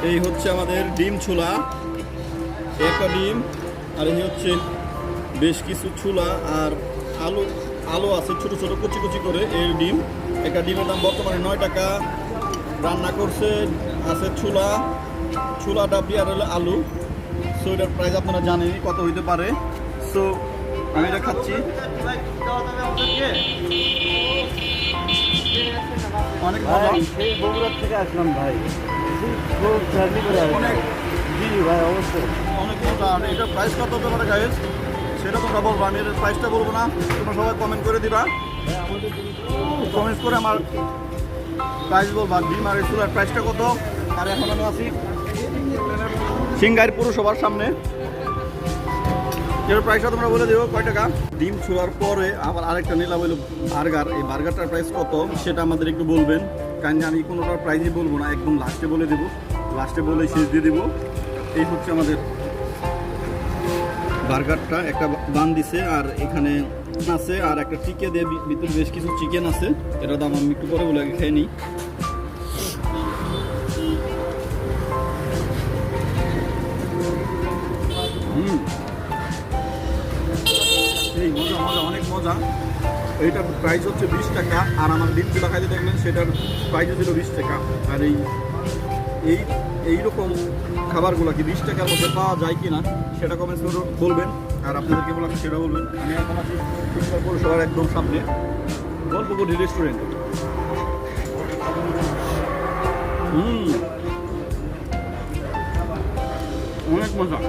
এই হচ্ছে আমাদের ডিম ছোলা, একটা ডিম, আর এই হচ্ছে বেশ কিছু ছোলা আর আলু। আলু আছে ছোট ছোট কুচি কুচি করে। এই ডিম, একটা ডিমের দাম বর্তমানে 9 টাকা। রান্না করছে আছে ছোলা, ছোলা ডাবলি আর হলো আলু। সো এটার প্রাইস আপনারা জানেনই কত হইতে পারে। সো আমি এটা খাচ্ছি। অনেক মজা। সেই বগুড়া থেকে আসলাম ভাই, খুব জার্নি করে অনেক জি ভাই অবশ্যই। অনেক মজা। আর এটার প্রাইস কত হতে পারে গাইস, সেটা তোমরা বলবো, আমি এর প্রাইসটা বলবো না, তোমরা সবাই কমেন্ট করে দিবা। কমেন্ট করে আমার প্রাইস বলবা, ডিম আর এই চুলার প্রাইসটা কত। আর এখন আমি আছি সিংগাইর পুরসভার সামনে। এর প্রাইসটা তোমরা বলে দিও কয় টাকা। ডিম ছোলার পরে আবার আরেকটা নিলাম হলো বার্গার। এই বার্গারটার প্রাইস কত সেটা আমাদের একটু বলবেন, কারণ আমি কোনোটার প্রাইসই বলবো না, একদম লাস্টে বলে দেবো, লাস্টে বলে শেষ দিয়ে দেবো। এই হচ্ছে আমাদের বার্গারটা, একটা বান দিছে আর এখানে আছে আর একটা টিকে দিয়ে ভিতরে বেশ কিছু চিকেন আছে। এটার দাম আমি একটু পরে বলে আগে খেয়ে নিই। এই মজা মজা, অনেক মজা। এইটার প্রাইস হচ্ছে 20 টাকা। আর আমার ডিম চুলা খাইতে দেখলেন সেটার প্রাইস ছিল 20 টাকা। আর এই এইরকম খাবারগুলো কি 20 টাকার মধ্যে পাওয়া যায় কি না সেটা কমেন্টস করে বলবেন। আর আপনাদেরকে বললাম সেটা বলবেন। আমি এখন আছি পৌরসভার একদম সামনে গল্পগুটি রেস্টুরেন্ট। অনেক মজা।